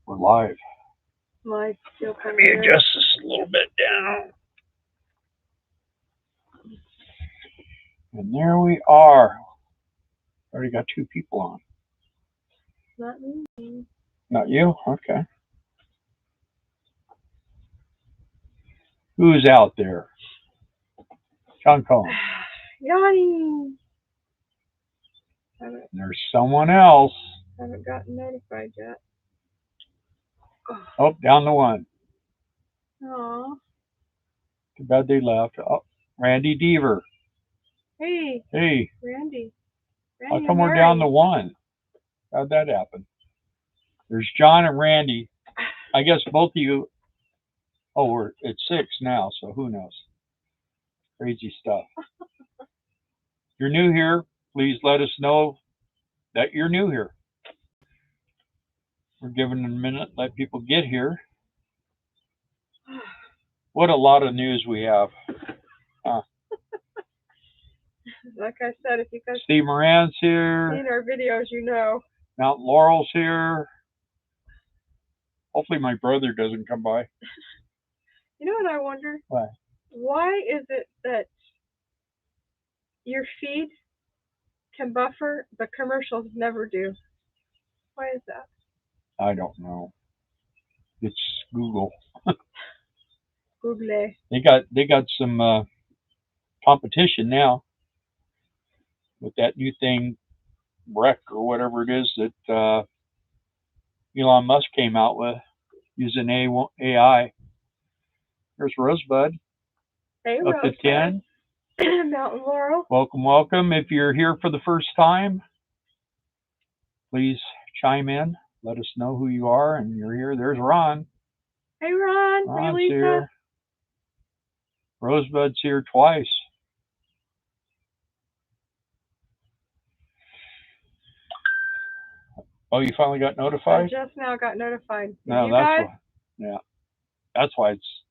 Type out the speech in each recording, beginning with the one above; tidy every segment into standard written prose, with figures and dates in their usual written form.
We're live. My feel Let kind me of weird. adjust this a little bit down. And there we are. Already got 2 people on. Not me. Not you? Okay. Who's out there? John Cohen. Yanni. There's someone else. Haven't gotten notified yet. Oh, down the one. Aw. Too bad they left. Oh, Randy Deaver. Hey. Hey. Randy. How come we're down the one? How'd that happen? There's John and Randy. I guess both of you. Oh, we're at 6 now, so who knows? Crazy stuff. If you're new here, please let us know that you're new here. We're giving it a minute, let people get here. What a lot of news we have. Like I said, if you guys Steve Moran's here. seen our videos, you know. Mountain Laurel's here. Hopefully my brother doesn't come by. You know what I wonder? Why? Why is it that your feed can buffer, but commercials never do? Why is that? I don't know. It's Google. Google. They got some competition now with that new thing, Breck or whatever it is that Elon Musk came out with using AI. There's Rosebud. Hey, up Rosebud. to 10. Mountain Laurel. Welcome, welcome. If you're here for the first time, please chime in. Let us know who you are and you're here. There's Ron. Hey, Ron. Ron's hey, Lisa. here. Rosebud's here twice. Oh, you finally got notified? I just now got notified. No, you that's guys? why. Yeah, that's why it's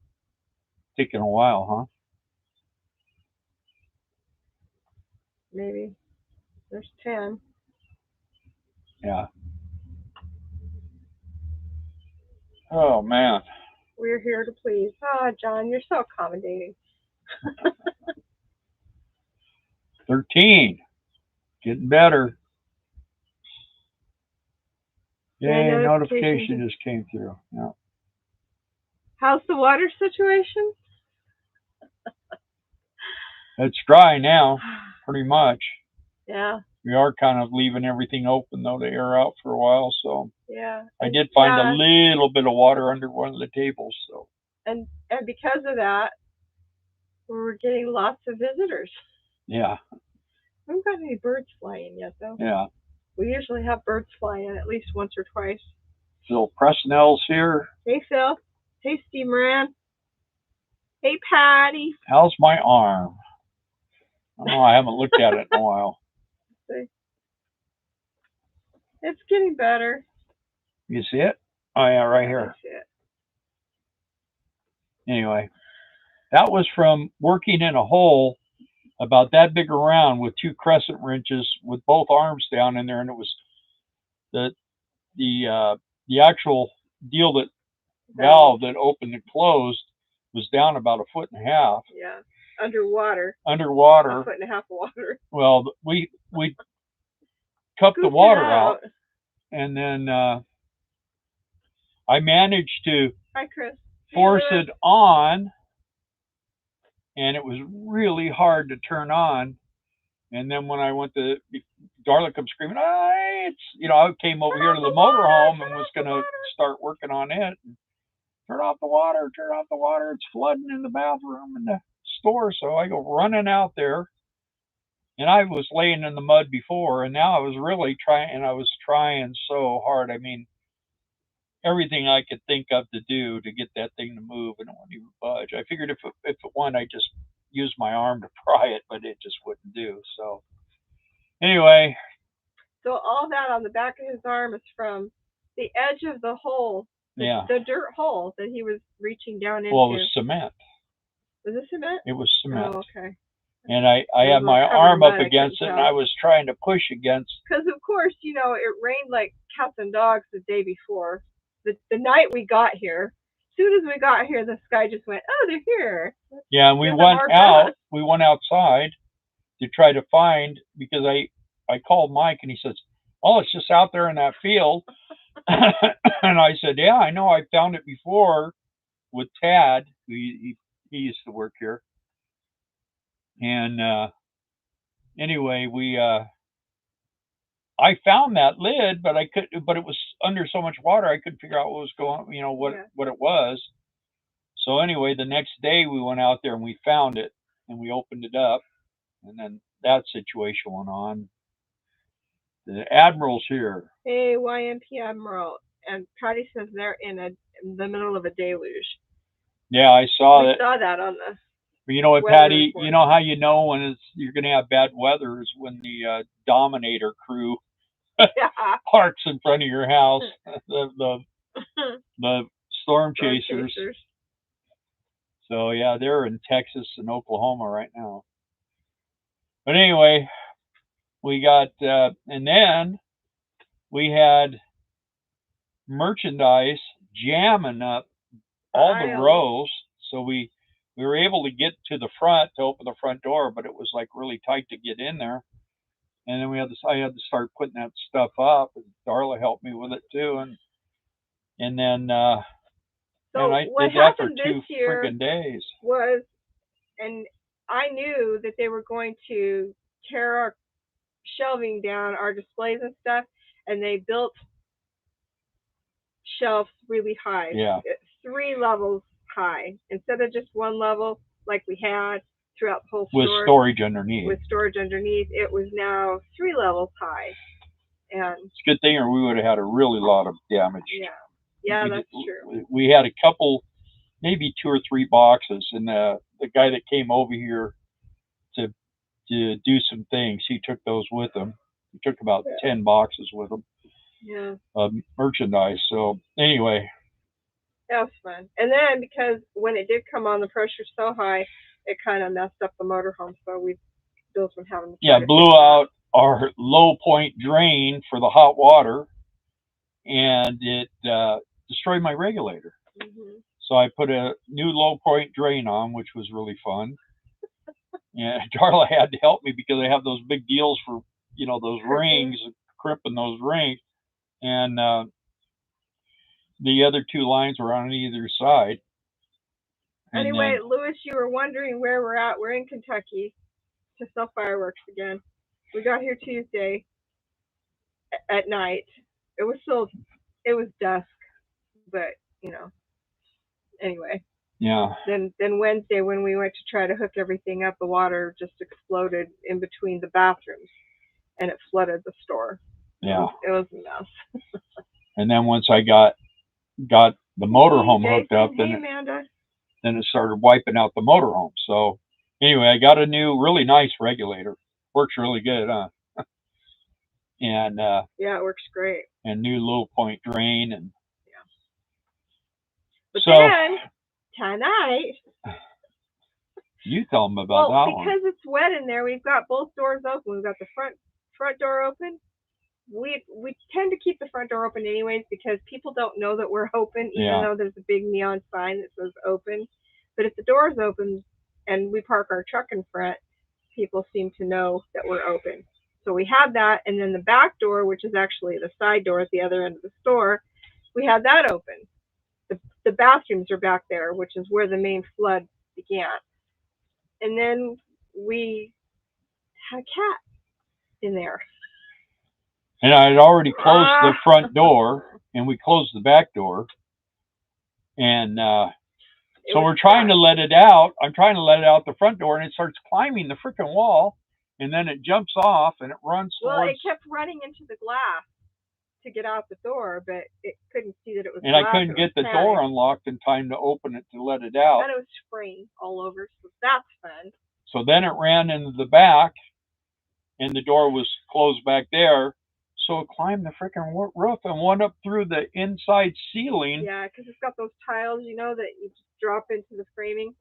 taking a while, huh? Maybe. There's 10. Yeah. Oh man. We're here to please. Ah, John, you're so accommodating. 13. Getting better. Yay, notification just came through. Yeah. How's the water situation? It's dry now, pretty much. Yeah. We are kind of leaving everything open, though, to air out for a while. So yeah. I did find a little bit of water under one of the tables. So and because of that, we're getting lots of visitors. Yeah. We haven't got any birds flying yet, though. Yeah. We usually have birds fly in at least once or twice. Phil Presnell's here. Hey, Phil. Hey, Steve Moran. Hey, Patty. How's my arm? Oh, I haven't looked at it in a while. It's getting better. You see it? Oh, yeah, right here. I see it. Anyway, that was from working in a hole about that big around with 2 crescent wrenches with both arms down in there, and it was the actual deal that valve that opened and closed was down about 1.5 feet. Yeah, underwater. Underwater. 1.5 feet of water. Well, we cupped the water out, and then I managed to Hi, Chris. force it on, and it was really hard to turn on. And then when I went to, Darla comes screaming, I came over here to the motorhome and was going to start working on it. Turn off the water, it's flooding in the bathroom and the store. So I go running out there, and I was laying in the mud before, and now I was really trying, and I was trying so hard. I mean, everything I could think of to do to get that thing to move, and it wouldn't even budge. I figured if it won, I'd just use my arm to pry it, but it just wouldn't do. So anyway. So all that on the back of his arm is from the edge of the hole, the dirt hole that he was reaching down into. Well, it was cement. Was it cement? It was cement. Oh, okay. And I It had was all my covered in arm mud, up I against it, couldn't and tell. I was trying to push against. Because of course, you know, it rained like cats and dogs the day before. The night we got here, as soon as we got here, the sky just went, oh, they're here. Yeah, and we Then went our out. bus. We went outside to try to find, because I called Mike and he says, "Oh, it's just out there in that field." And I said, "Yeah, I know. I found it before with Tad. He used to work here." And anyway, I found that lid, but it was under so much water I couldn't figure out what was going. You know what Yeah. what it was. So anyway, the next day we went out there and we found it and we opened it up, and then that situation went on. The Admiral's here. Hey, YMP Admiral. And Patty says they're in the middle of a deluge. Yeah, I saw We it. saw that on the. But you know what, weather Patty? report. You know how you know when you're going to have bad weather is when the Dominator crew Yeah. parks in front of your house. The storm chasers. So yeah, they're in Texas and Oklahoma right now. But anyway, we got and then we had merchandise jamming up all the rows. So we were able to get to the front to open the front door, but it was like really tight to get in there. And then I had to start putting that stuff up, and Darla helped me with it too. And then So and I what did that for happened 2 this year freaking days. was, and I knew that they were going to tear our shelving down, our displays and stuff, and they built shelves really high. Yeah. 3 levels high instead of just 1 level like we had throughout the whole With store. storage underneath. With storage underneath, it was now 3 levels high. And it's a good thing, or we would have had a really lot of damage. Yeah, that's true. We had a couple, maybe 2 or 3 boxes, and the guy that came over here to do some things, he took those with him. He took about 10 boxes with him. Yeah. Of merchandise. So anyway. That was fun. And then because when it did come on, the pressure's so high, it kind of messed up the motorhome. So Bill's been having to blew out our low point drain for the hot water, and it destroyed my regulator. Mm-hmm. So I put a new low point drain on, which was really fun. And Darla had to help me because I have those big deals for, you know, those rings, crimping those rings. And the other 2 lines were on either side. Anyway, Lewis, you were wondering where we're at. We're in Kentucky to sell fireworks again. We got here Tuesday at night. It was dusk, but you know. Anyway. Yeah. Then Wednesday, when we went to try to hook everything up, the water just exploded in between the bathrooms, and it flooded the store. Yeah. It was a mess. And then once I got the motorhome hooked up, then it started wiping out the motorhome. So anyway, I got a new, really nice regulator. Works really good, huh? And yeah, it works great. And new low point drain, and But so then tonight, you tell them about that one. Because it's wet in there, we've got both doors open. We've got the front door open. We tend to keep the front door open anyways because people don't know that we're open, even though there's a big neon sign that says open. But if the door is open and we park our truck in front, people seem to know that we're open. So we have that, and then the back door, which is actually the side door at the other end of the store, we have that open. The bathrooms are back there, which is where the main flood began. And then we had a cat in there. And I had already closed the front door, and we closed the back door. And so we're trying to let it out. I'm trying to let it out the front door, and it starts climbing the freaking wall. And then it jumps off, and it runs towards... Well, it kept running into the glass to get out the door, but it couldn't see that it was glass. And I couldn't get the door unlocked in time to open it to let it out. And it was spraying all over, so that's fun. So then it ran into the back, and the door was closed back there. So it climbed the freaking roof and went up through the inside ceiling. Yeah, because it's got those tiles, you know, that you just drop into the framing.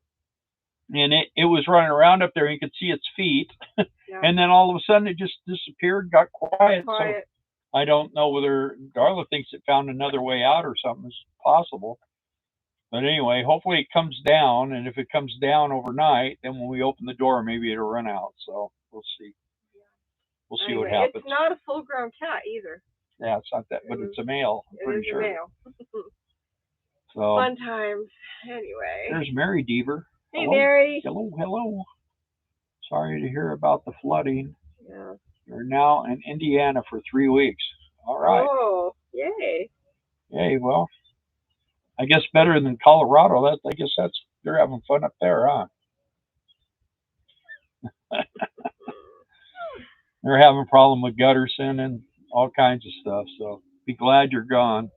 and it was running around up there, and you could see its feet, Yeah. and then all of a sudden it just disappeared, got quiet. Quiet. So I don't know whether Darla thinks it found another way out or something. Is possible. But anyway, hopefully it comes down, and if it comes down overnight, then when we open the door, maybe it'll run out. So we'll see. We'll see Anyway, what happens. It's not a full-grown cat either. Yeah, it's not that, but it's a male. I'm pretty sure. It is a male. So fun times. Anyway. There's Mary Deaver. Hey, Hello. Mary. Hello, hello. Sorry to hear about the flooding. Yeah. You're now in Indiana for 3 weeks. All right. Oh, yay. Yay, well, I guess better than Colorado. I guess they're having fun up there, huh? They're having a problem with Gutterson and all kinds of stuff. So be glad you're gone.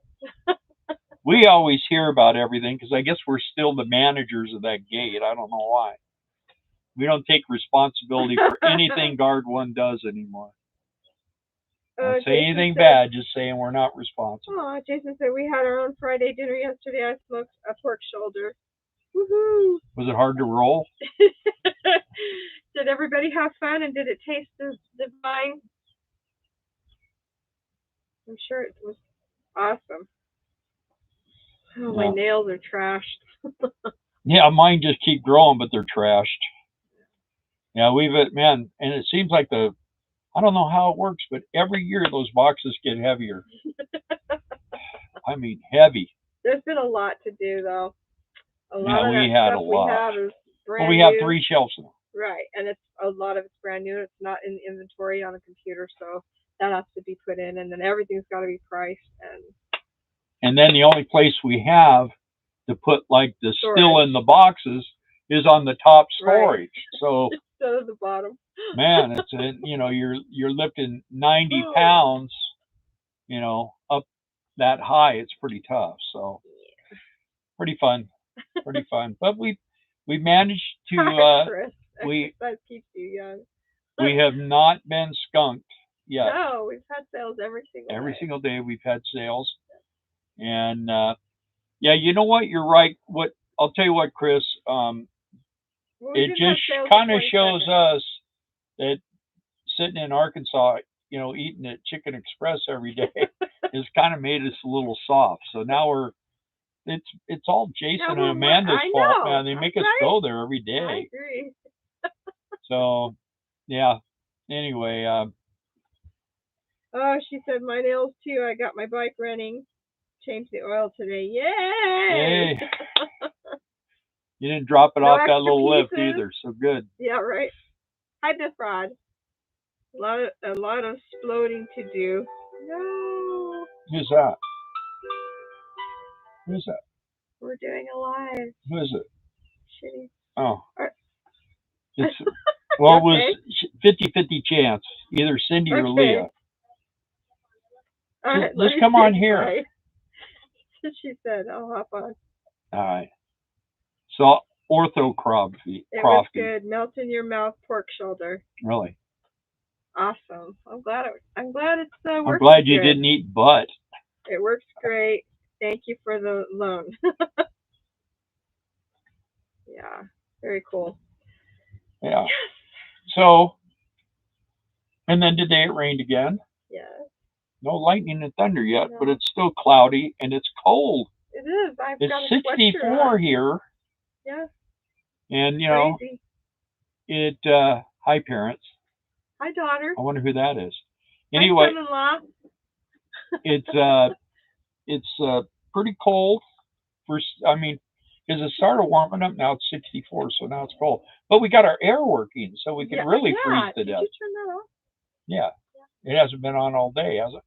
We always hear about everything because I guess we're still the managers of that gate. I don't know why. We don't take responsibility for anything Guard 1 does anymore. Don't say anything bad, just saying we're not responsible. Oh, Jason said we had our own Friday dinner yesterday. I smoked a pork shoulder. Woohoo! Was it hard to roll? Did everybody have fun, and did it taste divine? I'm sure it was awesome. Oh, my nails are trashed. Yeah, mine just keep growing, but they're trashed. Yeah, man, and it seems like I don't know how it works, but every year those boxes get heavier. I mean, heavy. There's been a lot to do, though. We had a lot. We have is brand we have new. 3 shelves now. Right, and a lot of it's brand new. It's not in inventory on the computer, so that has to be put in, and then everything's got to be priced. And then the only place we have to put like the still in the boxes is on the top storage. Right. So instead of the bottom. Man, it's you're lifting 90 pounds, up that high. It's pretty tough. So pretty fun. But we managed to that keeps you young. We have not been skunked yet. No, we've had sales every single day. We've had sales. And yeah, you know what? You're right. What I'll tell you what, Chris, it just kind of shows us that sitting in Arkansas, eating at Chicken Express every day has kind of made us a little soft. So now it's all Jason and Amanda's fault, man. They make us go there every day. I agree. So, yeah. Anyway. Oh, she said my nails too. I got my bike running. Changed the oil today. Yay! You didn't drop it off that little lift either, so good. Yeah, right. Hi, Death Rod. A lot of exploding to do. No. Who's that? Who's that? We're doing a live. Who is it? Shitty. Oh. It's well, it was 50-50 chance, either Cindy or Leah. All right, let's come on here. She said, "I'll hop on." All right. So ortho crofty. It was good. Melt in your mouth pork shoulder. Really? Awesome. I'm glad it's working. I'm glad you didn't eat butt. It works great. Thank you for the loan. Yeah. Very cool. Yeah. So, and then today it rained again. Yeah. No lightning and thunder yet, but it's still cloudy and it's cold. It is. It's 64 here. Yeah. And crazy. Hi parents. Hi daughter. I wonder who that is. Anyway, hi son-in-law. It's pretty cold because it started warming up. Now it's 64, so now it's cold. But we got our air working, so we can really freeze to death. Did you turn that off? Yeah. It hasn't been on all day, has it?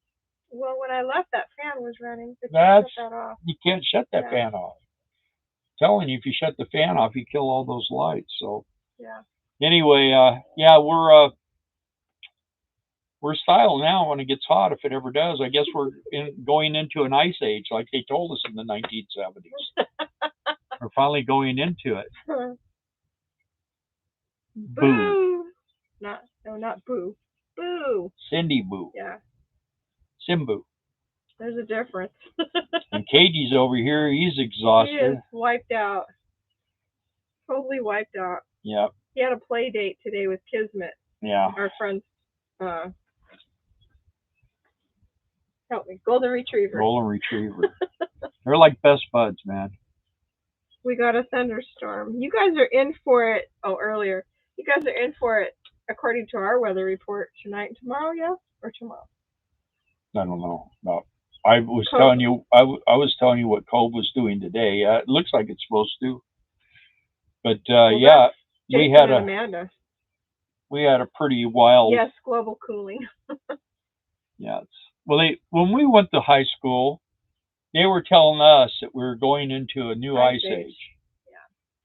Well, when I left, that fan was running. But shut that off. You can't shut that fan off. I'm telling you, if you shut the fan off, you kill all those lights. So yeah. Anyway, we're style now when it gets hot, if it ever does. I guess we're going into an ice age, like they told us in the 1970s. We're finally going into it. Boo. Not boo. Boo. Cindy Boo. Yeah. Simbu. There's a difference. And Katie's over here. He's exhausted. He is wiped out. Totally wiped out. Yep. He had a play date today with Kismet. Yeah. Our friend's, help me, golden retriever. Golden retriever. They're like best buds, man. We got a thunderstorm. You guys are in for it. Oh, earlier. You guys are in for it, according to our weather report, tonight and tomorrow, yes? Or tomorrow? I don't know. No. I was Cove. telling you. I was telling you what Cove was doing today. It looks like it's supposed to. But Well, yeah, Jason we had and Amanda. We had a pretty wild. Yes, global cooling. Yeah. Well, when we went to high school, they were telling us that we were going into a new ice age.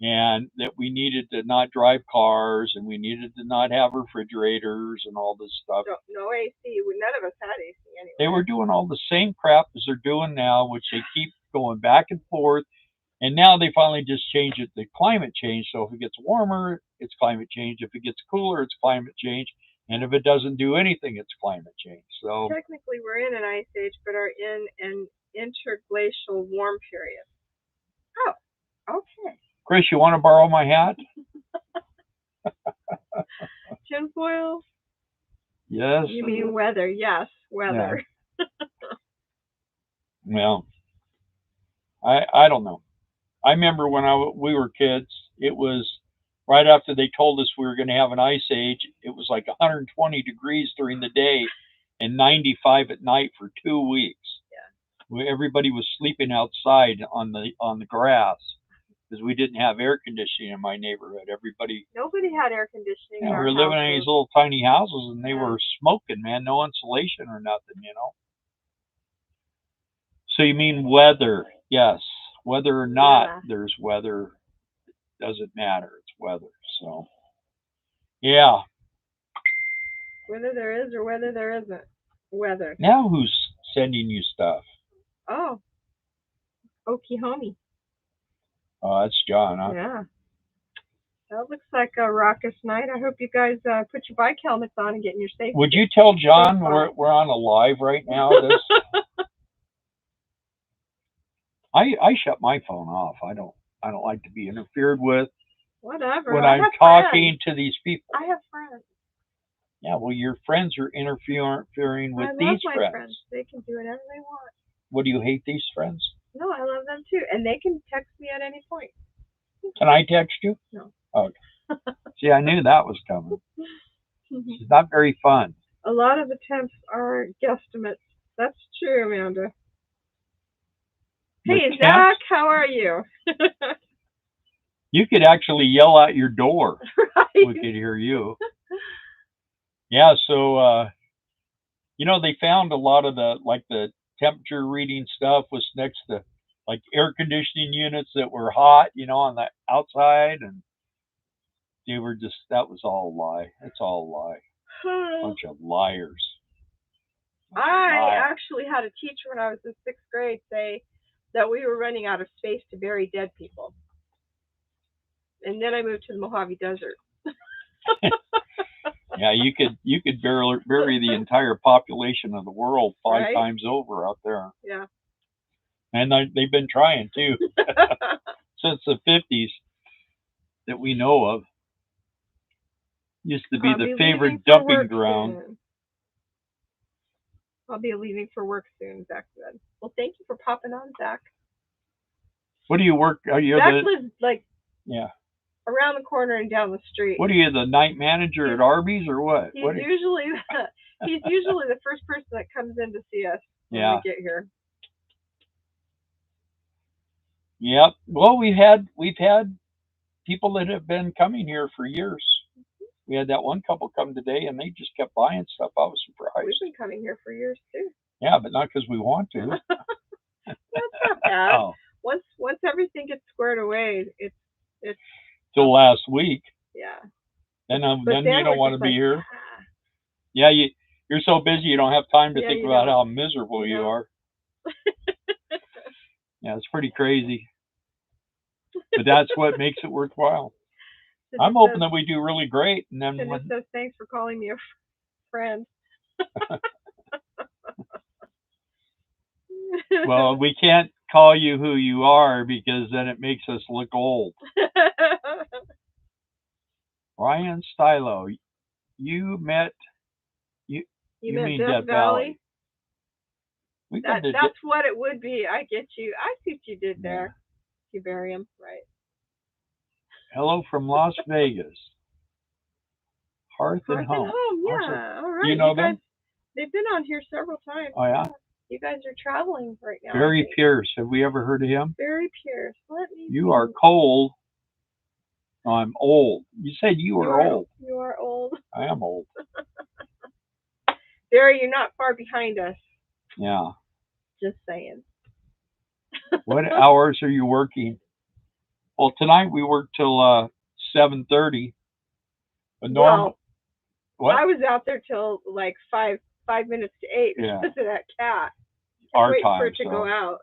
Yeah. And that we needed to not drive cars, and we needed to not have refrigerators and all this stuff. No AC. None of us had AC anyway. They were doing all the same crap as they're doing now, which they keep going back and forth. And now they finally just change it to climate change. So if it gets warmer, it's climate change. If it gets cooler, it's climate change. And if it doesn't do anything, it's climate change. So technically, we're in an ice age, but are in an interglacial warm period. Oh, okay. Chris, you want to borrow my hat? Tinfoil? Yes. You mean weather? Yes, weather. Yeah. Well, I don't know. I remember when we were kids, it was right after they told us we were going to have an ice age. It was like 120 degrees during the day and 95 at night for 2 weeks. Yeah. Everybody was sleeping outside on the grass because we didn't have air conditioning in my neighborhood. Nobody had air conditioning. Yeah, we were living in these little tiny houses, and they were smoking, man. No insulation or nothing, you know. So you mean weather? Yes. Whether or not there's weather, it doesn't matter. It's weather. So, yeah. Whether there is or whether there isn't weather. Now who's sending you stuff? Oh. Oklahoma. Oh, that's John, huh? Yeah. That looks like a raucous night. I hope you guys put your bike helmets on and get in your safety. Would you tell John we're on a live right now? I shut my phone off. I don't like to be interfered with. Whatever. When I'm talking to these people. I have friends. Yeah, well, your friends are interfering with these friends. They can do whatever they want. What, do you hate these friends? No, I love them too. And they can text me at any point. Can I text you? No. Okay. See, I knew that was coming. It's not very fun. A lot of attempts are guesstimates. That's true, Amanda. Hey, Zach, how are you? You could actually yell out your door. Right. We could hear you. Yeah, so, they found a lot of the temperature reading stuff was next to, like, air conditioning units that were hot, on the outside, and they were that was all a lie. It's all a lie. Bunch of liars. I actually had a teacher when I was in 6th grade say that we were running out of space to bury dead people. And then I moved to the Mojave Desert. Yeah, you could bury the entire population of the world 5 times over out there. Yeah. And they've been trying too since the 50s that we know of. Used to be the favorite dumping ground. Soon. I'll be leaving for work soon, Zach said. Well, thank you for popping on, Zach. What do you work? Are you Zach lives yeah, around the corner and down the street. What are you, the night manager at Arby's or what? He's usually the first person that comes in to see us when we get here. Yep. Well, we've had people that have been coming here for years. We had that one couple come today, and they just kept buying stuff. I was surprised. We've been coming here for years too. Yeah, but not because we want to. That's not bad. Oh. Once everything gets squared away, it's till last week. Yeah. Then you don't want to be here. Yeah, you're so busy you don't have time to think about how miserable you are. Yeah, it's pretty crazy. But that's what makes it worthwhile. I'm hoping that we do really great, and then says thanks for calling me a friend. Well, we can't call you who you are because then it makes us look old. Ryan Stylo, you met you. You You meant mean Death Death Valley? Valley? We've been to That's what it would be. I get you. I see what you did yeah. there. You bury him, right? Hello from Las Vegas. Hearth and Hearth and Home. Home, Also, yeah. All do you right. know You guys, them? they've been on here several times. Oh yeah. You guys are traveling right now. I Barry think. Pierce. Have we ever heard of him? Barry Pierce. Let me. You are cold. I'm old. You said you are old. You are old. I am old. Barry, you're not far behind us. Yeah. Just saying. What hours are you working? Well, tonight we work till 7:30. But Well, what? I was out there till like 5 minutes to 8 Yeah. because of that cat. Our Wait time. for it to go out.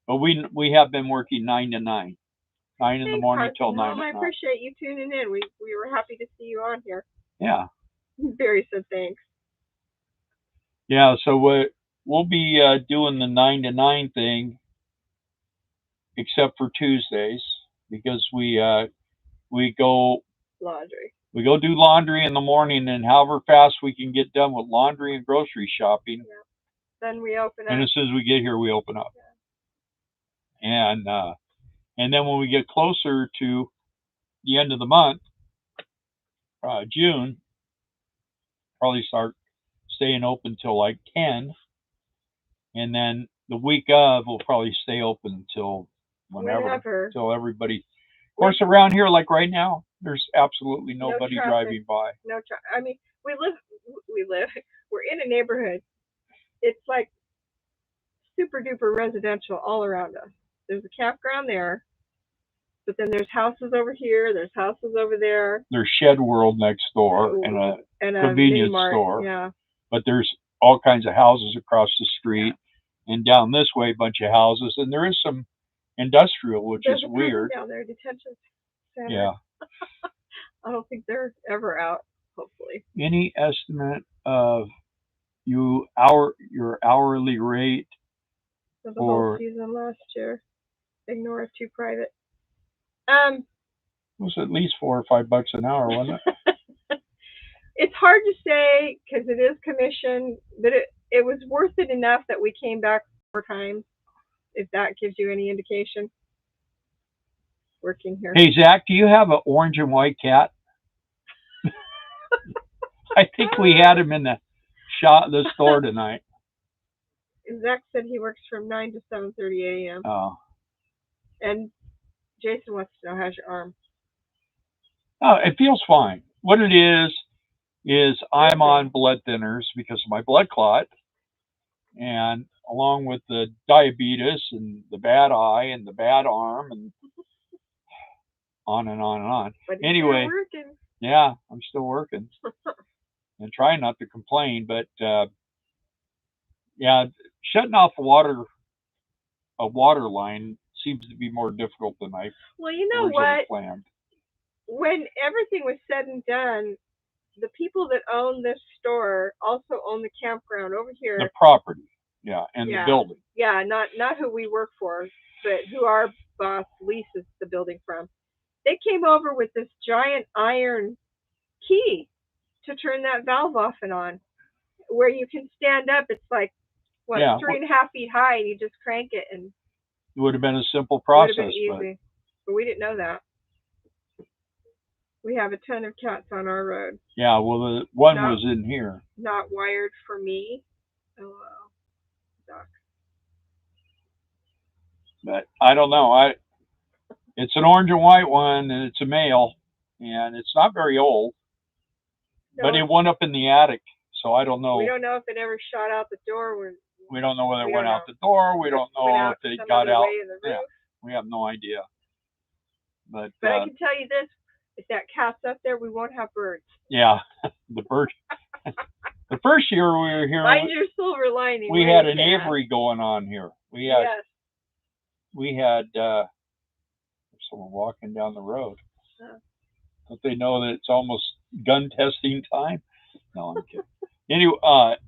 But we have been working 9 to 9. 9 in the morning till 9 at night. I appreciate you tuning in. We were happy to see you on here. Yeah. Barry said thanks. Yeah, so we'll be doing the 9 to 9 thing, except for Tuesdays, because we go laundry. We go do laundry in the morning, and however fast we can get done with laundry and grocery shopping, then we open up. And as soon as we get here, we open up. Yeah. And then when we get closer to the end of the month, June, probably start staying open till like 10. And then the week of, we'll probably stay open till whenever. Till everybody. Of course, around here, like right now, there's absolutely nobody driving by. I mean, we live. We're in a neighborhood. It's like super duper residential all around us. There's a campground there, but then there's houses over here. There's houses over there. There's Shed World next door and a convenience store. Yeah. But there's all kinds of houses across the street, and down this way, a bunch of houses, and there is some industrial, which is weird. Down there, detention center. Yeah. I don't think they're ever out. Hopefully. Any estimate of your hourly rate for the whole season last year? Ignore it's too private. It was at least $4 or $5 an hour, wasn't it? It's hard to say because it is commission, but it was worth it enough that we came back 4 times. If that gives you any indication. Working here. Hey Zach, do you have an orange and white cat? I think we had him in the store tonight. Zach said he works from 9 to 7:30 a.m. Oh. And Jason wants to know, how's your arm? Oh, it feels fine. What it is I'm on blood thinners because of my blood clot, and along with the diabetes and the bad eye and the bad arm and on and on and on. But anyway, still working. Yeah, I'm still working and trying not to complain, but yeah, shutting off a water line seems to be more difficult than I planned. When everything was said and done, the people that own this store also own the campground over here. The property, yeah, and the building. Yeah, not who we work for, but who our boss leases the building from. They came over with this giant iron key to turn that valve off and on, where you can stand up. It's like 3.5 feet high, and you just crank it, and it would have been a simple process. It would have been easy, but we didn't know that. We have a ton of cats on our road. Yeah, well, the one was in here. Not wired for me. Oh, duck. But I don't know. It's an orange and white one, and it's a male, and it's not very old. No, but it went up in the attic, so I don't know. We don't know if it ever shot out the door. We don't know whether it went out the door. We don't know if it got out. Yeah, we have no idea. But I can tell you this. If that cat's up there, we won't have birds. Yeah, the bird. The first year we were here, find your silver lining. We had an aviary going on here. We had someone walking down the road. Don't they know that it's almost gun testing time? No, I'm kidding. Anyway,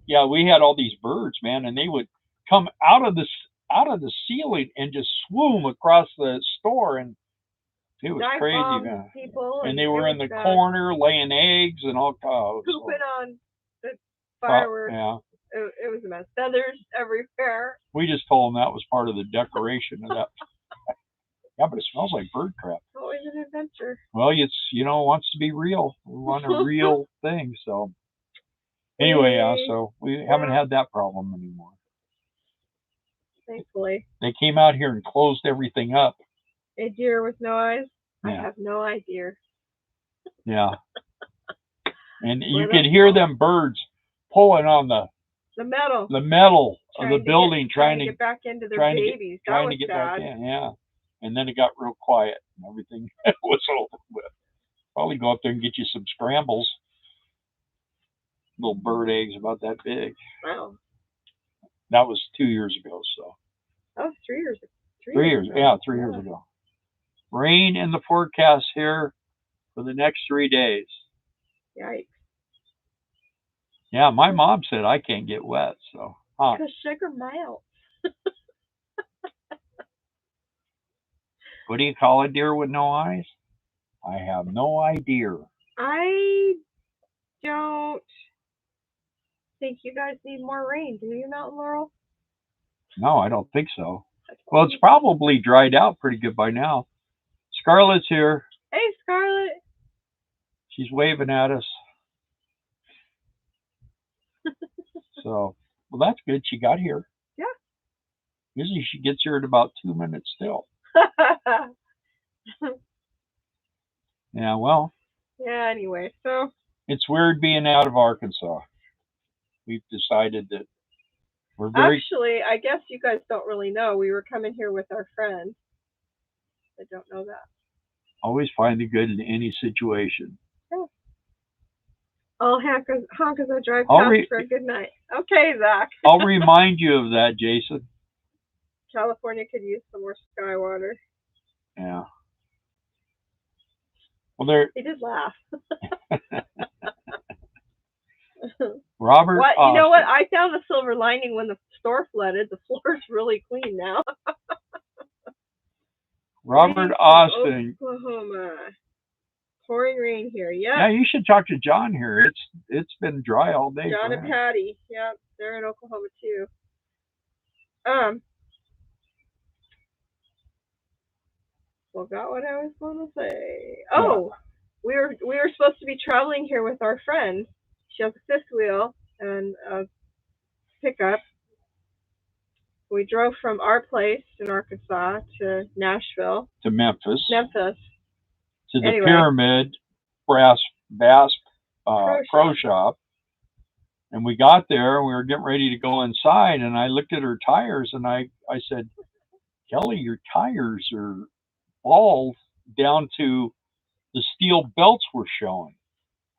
yeah, we had all these birds, man, and they would come out of the ceiling and just swoon across the store and It was dive crazy, bomb man. people, And they were it in the was corner laying eggs and all kinds. pooping on the fireworks. Yeah. It was a mess. Feathers everywhere. We just told them that was part of the decoration of that. Yeah, but it smells like bird crap. It's always an adventure. Well, it's, you know, it wants to be real. We want a real thing. So anyway, yeah, so we haven't had that problem anymore. Thankfully. They came out here and closed everything up. A deer with no eyes? Yeah. I have no idea. Yeah. And you could hear them birds pulling on the metal of the building, trying to get back into their babies. Trying to get back in, yeah. And then it got real quiet and everything was over with. Probably go up there and get you some scrambles. Little bird eggs about that big. Wow. That was 2 years ago, so. That was 3 years ago. 3 years, yeah, 3 years ago. Rain in the forecast here for the next 3 days. Yikes. Yeah, my mom said I can't get wet, so. Because sugar melts. What do you call a deer with no eyes? I have no idea. I don't think you guys need more rain, do you, Mountain Laurel? No, I don't think so. Well, it's probably dried out pretty good by now. Scarlett's here. Hey, Scarlett. She's waving at us. So, well, that's good. She got here. Yeah. Usually she gets here in about 2 minutes still. Yeah, well. Yeah, anyway, so. It's weird being out of Arkansas. We've decided that we're very... Actually, I guess you guys don't really know. We were coming here with our friends. I don't know that. Always find the good in any situation. Oh. I'll honk as I drive past for a good night. Okay, Zach. I'll remind you of that, Jason. California could use some more sky water. Yeah. Well, He did laugh. Robert. What? You know what? I found the silver lining when the store flooded. The floor's really clean now. Robert Austin. Oklahoma. Pouring rain here. Yep. Yeah, you should talk to John here. It's been dry all day. John and Patty. Yep, they're in Oklahoma too. Forgot what I was going to say. Oh, yeah. we were supposed to be traveling here with our friend. She has a fifth wheel and a pickup. We drove from our place in Arkansas to Nashville. To Memphis. To the Pyramid Bass Pro Shop. And we got there and we were getting ready to go inside and I looked at her tires and I said, Kelly, your tires are bald down to the steel belts were showing.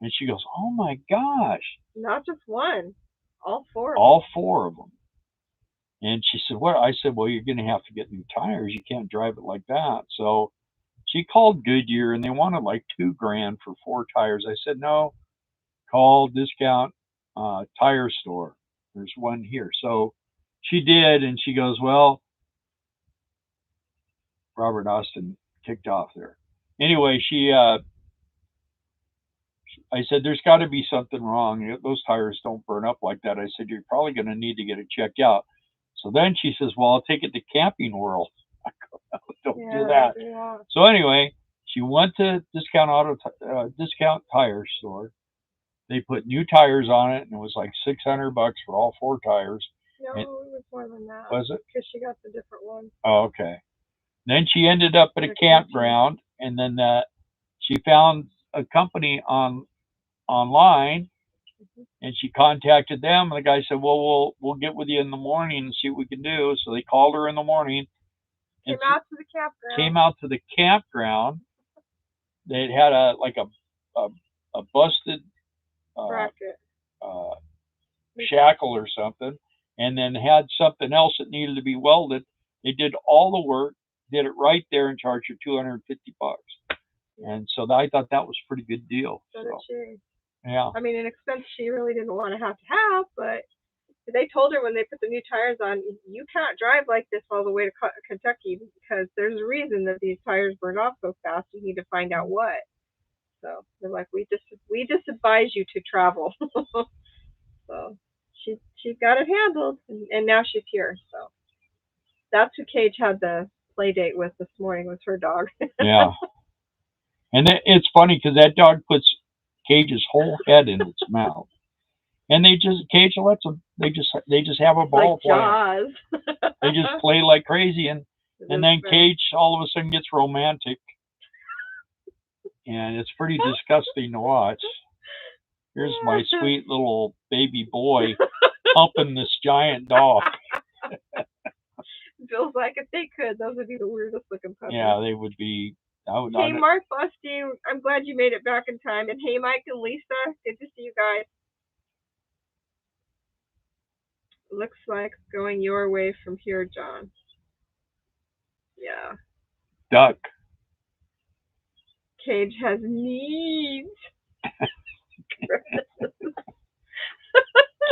And she goes, oh my gosh. Not just one, all four. All four of them. And she said, what? I said, well, you're going to have to get new tires. You can't drive it like that. So she called Goodyear and they wanted like $2,000 for 4 tires. I said, no, call Discount Tire Store. There's one here. So she did. And she goes, well, Robert Austin kicked off there. Anyway, I said, there's got to be something wrong. Those tires don't burn up like that. I said, you're probably going to need to get it checked out. So then she says, well, I'll take it to Camping World. I go, no, don't do that. Yeah. So anyway, she went to Discount Tire Store. They put new tires on it, and it was like $600 for all 4 tires. No, it was more than that. Was it? Because she got the different one. Oh, okay. Then she ended up at a campground, and then she found a company online, and she contacted them. And the guy said, "Well, we'll get with you in the morning and see what we can do." So they called her in the morning. Came out to the campground. Came out to the campground. They had a busted bracket. Shackle or something, and then had something else that needed to be welded. They did all the work, did it right there, and charged her $250. And so I thought that was a pretty good deal. So did she. Yeah. I mean, an expense she really didn't want to have, but They told her when they put the new tires on, you can't drive like this all the way to Kentucky because there's a reason that these tires burn off so fast. You need to find out what. So they're like, we just advise you to travel. So she got it handled, and now she's here. So that's who Cage had the play date with this morning, was her dog. Yeah. And it's funny because that dog puts Cage's whole head in its mouth. And Cage lets them. They just have a ball like Jaws. They just play like crazy, and then Cage all of a sudden gets romantic, and it's pretty disgusting to watch. Here's my sweet little baby boy humping this giant dog. Feels like if they could, those would be the weirdest looking puppies. Yeah, they would be. Hey, Mark Busty, I'm glad you made it back in time. And hey, Mike and Lisa, good to see you guys. Looks like going your way from here, John. Yeah. Duck. Cage has needs.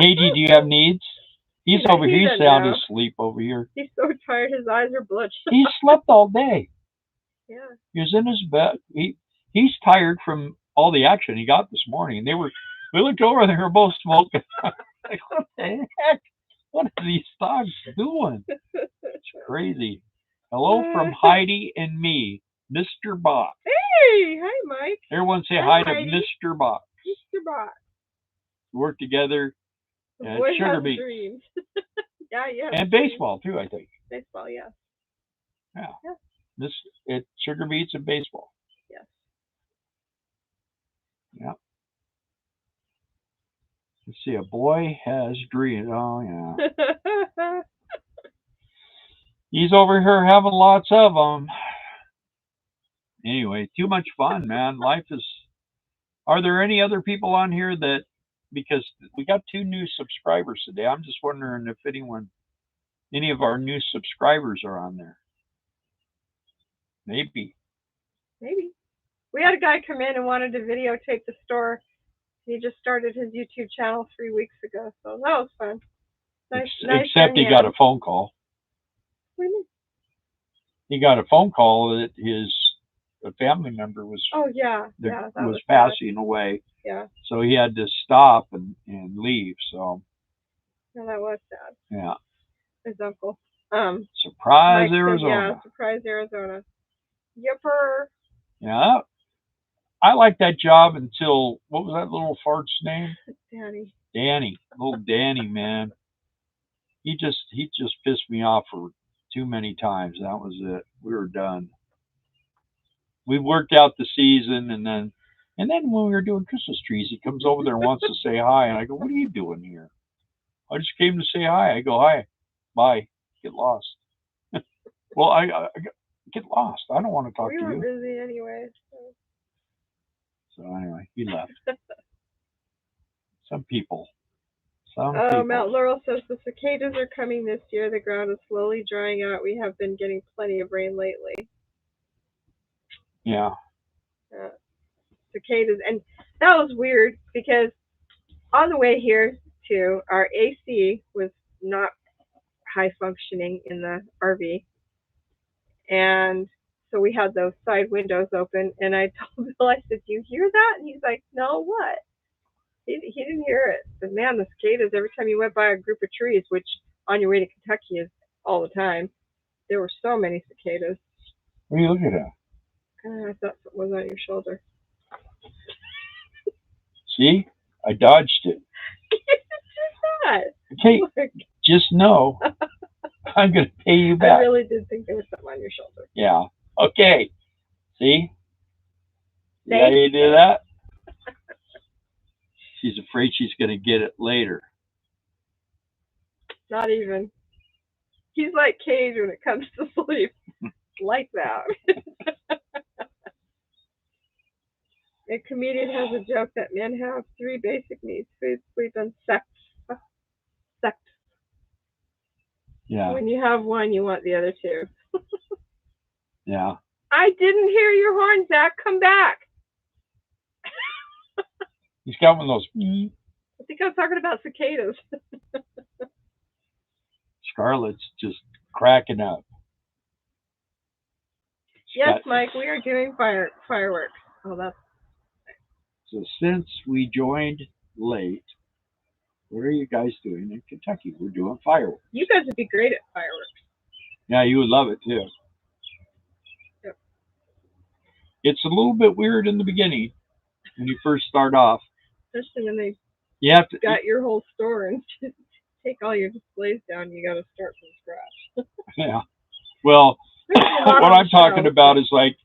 Cagey, do you have needs? He's over here. He's sound asleep over here. He's so tired. His eyes are bloodshot. He slept all day. Yeah. He was in his bed. He's tired from all the action he got this morning. We looked over and they were both smoking. Like, what the heck? What are these dogs doing? It's crazy. Hello from Heidi and me, Mr. Box. Hey, hi, Mike. Everyone say hi to Mr. Box. Mr. Box. We work together at Sugar Beets. Yeah. And baseball too, I think. Baseball, yeah. Yeah. It's Sugar Beets and baseball. Yes. Yeah. Let's see, a boy has dreams. Oh, yeah. He's over here having lots of them. Anyway, too much fun, man. Life is... Are there any other people on here that... Because we got 2 new subscribers today. I'm just wondering if any of our new subscribers are on there. Maybe. We had a guy come in and wanted to videotape the store. He just started his YouTube channel 3 weeks ago, so that was fun. Nice, except he got a phone call. What do you mean? He got a phone call that a family member was was passing away. Yeah. So he had to stop and leave. So. Yeah, that was sad. Yeah. His uncle. Surprise, Mike Arizona. Said, Surprise, Arizona. Yipper. Yeah. I liked that job until, what was that little fart's name? Danny. Little Danny, man. He just pissed me off for too many times. That was it. We were done. We worked out the season, and then when we were doing Christmas trees, he comes over there and wants to say hi, and I go, "What are you doing here?" "I just came to say hi." I go, "Hi, bye, get lost." Well, I get lost. I don't want to talk to you. We were busy anyway. So anyway, he left. Some people. Mount Laurel says the cicadas are coming this year. The ground is slowly drying out. We have been getting plenty of rain lately. Yeah. Cicadas, and that was weird because on the way here too, our AC was not high functioning in the RV, and so we had those side windows open. And I told Bill, I said, "Do you hear that?" And he's like, "No, what?" He didn't hear it. But man, the cicadas, every time you went by a group of trees, which on your way to Kentucky is all the time, there were so many cicadas. What are you looking at? I thought it was on your shoulder. See? I dodged it. Okay, just know I'm going to pay you back. I really did think there was something on your shoulder. Yeah. Okay. See? See how you do that? She's afraid she's going to get it later. Not even. He's like Cage when it comes to sleep. Like that. A comedian has a joke that men have 3 basic needs: food, sleep, and sex. Sex. Yeah. When you have one, you want the other 2. Yeah. I didn't hear your horn, Zach. Come back. He's got one of those. I think I was talking about cicadas. Scarlett's just cracking up. Yes, Mike, we are doing fireworks. Oh, that's So since we joined late, what are you guys doing in Kentucky? We're doing fireworks. You guys would be great at fireworks. Yeah, you would love it too. Yep. It's a little bit weird in the beginning when you first start off. Especially when they got your whole store and take all your displays down. You got to start from scratch. Yeah. Well, what I'm talking about is like,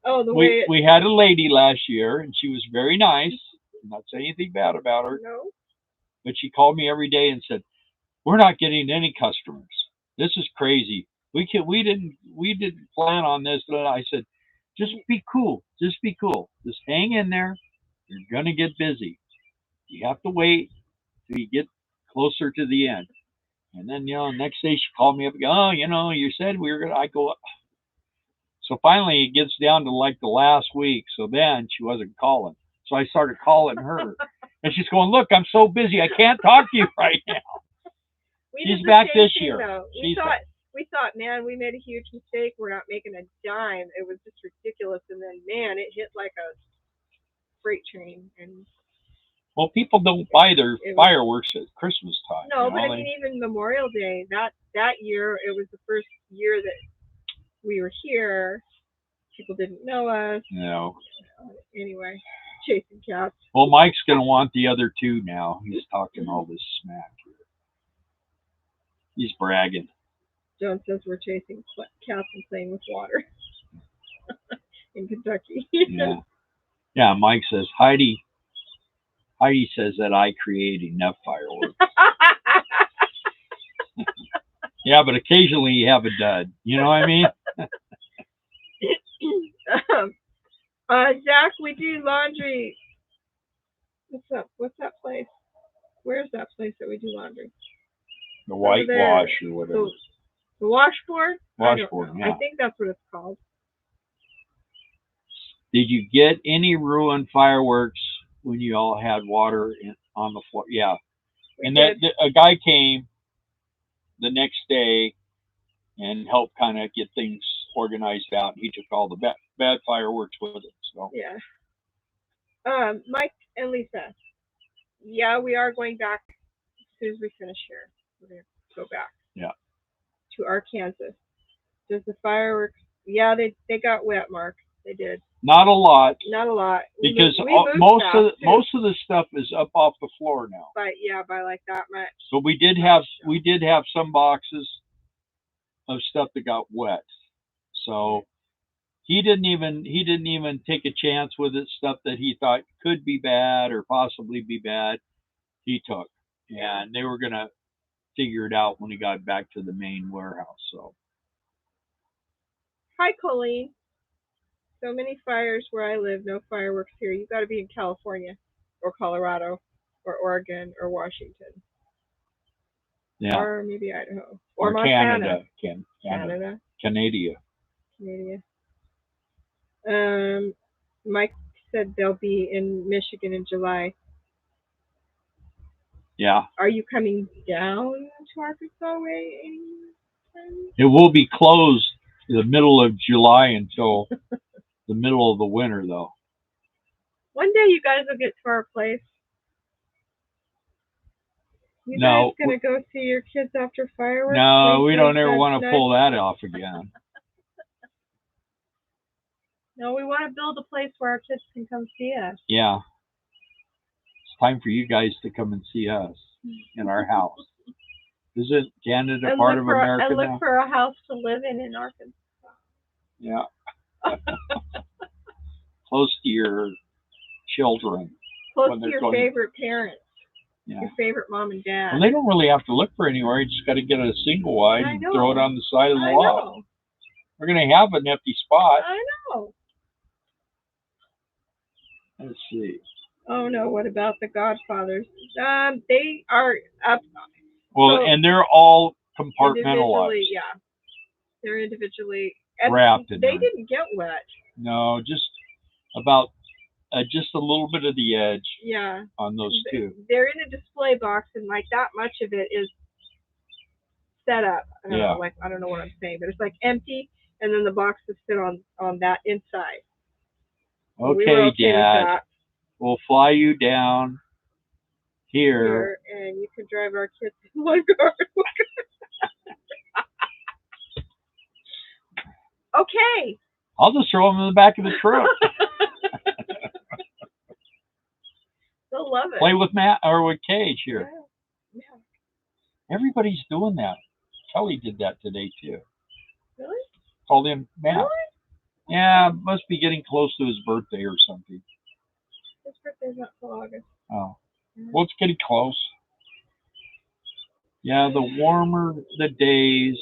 we had a lady last year, and she was very nice. I'm not saying anything bad about her. No. But she called me every day and said, "We're not getting any customers. This is crazy. We didn't plan on this." And I said, "Just be cool. Just be cool. Just hang in there. You're gonna get busy. You have to wait till you get closer to the end." And then, next day she called me up again. "Oh, you said we were gonna." I go. So finally, it gets down to like the last week. So then she wasn't calling. So I started calling her, and she's going, "Look, I'm so busy. I can't talk to you right now." She's back this year. We thought, man, we made a huge mistake. We're not making a dime. It was just ridiculous. And then, man, it hit like a freight train. And well, people don't buy their fireworks at Christmas time. No, but I mean, even Memorial Day, that year, it was the first year that we were here. People didn't know us. No. Anyway, chasing cats. Well, Mike's going to want the other two now. He's talking all this smack here. He's bragging. John says we're chasing cats and playing with water in Kentucky. Yeah. Yeah, Mike says, Heidi says that I create enough fireworks. Yeah, but occasionally you have a dud. You know what I mean? Zach, we do laundry. What's up? What's that place? Where's that place that we do laundry? The whitewash or whatever. The washboard? Washboard, yeah. I think that's what it's called. Did you get any ruined fireworks when you all had water on the floor? Yeah. And a guy came the next day and helped kind of get things organized out. He took all the bad fireworks with it. So yeah. Mike and Lisa. Yeah, we are going back as soon as we finish here. We're gonna go back. Yeah. To Arkansas. Does the fireworks? Yeah, they got wet, Mark. They did. Not a lot. Not a lot. Because most of the stuff is up off the floor now. By like that much. But we did have some boxes of stuff that got wet. So he didn't even take a chance with it. Stuff that he thought could be bad or possibly be bad, he took. And they were gonna figure it out when he got back to the main warehouse. So hi, Colleen. So many fires where I live, no fireworks here. You got to be in California or Colorado or Oregon or Washington. Yeah. Or maybe Idaho. Or Montana. Canada. Mike said they'll be in Michigan in July. Yeah. Are you coming down to Arkansas way anytime? It will be closed in the middle of July until the middle of the winter, though. One day you guys will get to our place. You guys gonna go see your kids after fireworks? No, we don't ever want to pull that off again. No, we want to build a place where our kids can come see us. Yeah. It's time for you guys to come and see us in our house. Isn't Canada part of America now? And look for a house to live in Arkansas. Yeah. Close to your children. Close to your favorite parents. Yeah. Your favorite mom and dad. Well, they don't really have to look for anywhere. You just got to get a single wide and throw it on the side of the wall. We're going to have an empty spot. I know. Let's see. Oh, no. What about the Godfathers? They are up. Well, and they're all compartmentalized. Yeah. They're individually wrapped in They didn't get wet. No, just about just a little bit of the edge. Yeah. On those two. They're in a display box, and like that much of it is set up. I don't Yeah. know, like I don't know what I'm saying, but it's like empty, and then the boxes sit on that inside. So we were Okay, okay with Dad. that. We'll fly you down here. And you can drive our kids in one car. Okay. I'll just throw them in the back of the truck. They'll love it. Play with Matt or with Cage here. Yeah. Everybody's doing that. Kelly did that today too. Really? Called him Matt. Really? Yeah, must be getting close to his birthday or something. His birthday's not till August. Oh. Well, it's getting close. Yeah, the warmer the days,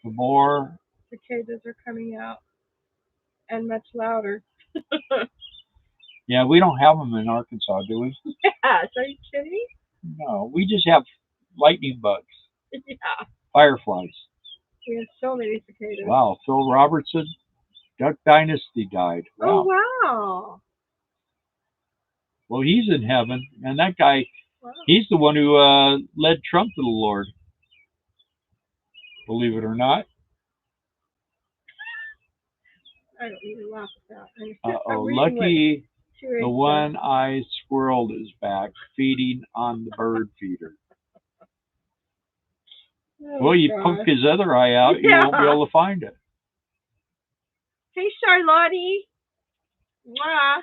the more cicadas are coming out, and much louder. Yeah, we don't have them in Arkansas, do we? Yes, are you kidding? No, we just have lightning bugs. Yeah. Fireflies. We have so many cicadas. Wow, Phil Robertson, Duck Dynasty died. Wow. Oh, wow. Well, he's in heaven, and that guy, he's the one who led Trump to the Lord. Believe it or not. I don't even laugh at that. Uh-oh, Lucky the one-eyed squirrel is back, feeding on the bird feeder. Oh, well, you poke his other eye out, you won't be able to find it. Hey, Charlotte. Mwah.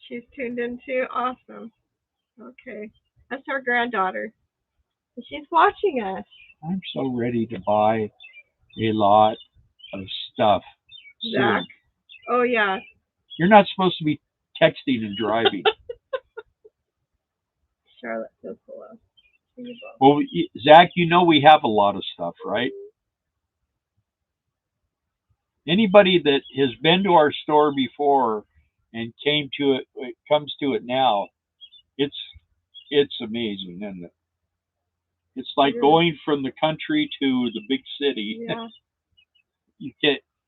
She's tuned in too. Awesome. Okay. That's our granddaughter. She's watching us. I'm so ready to buy a lot of stuff. Zach. Oh, yeah. You're not supposed to be texting and driving. Charlotte says hello. Well, Zach, you know we have a lot of stuff, right? Anybody that has been to our store before and comes to it now, it's amazing, isn't it? It's like going from the country to the big city. Yeah.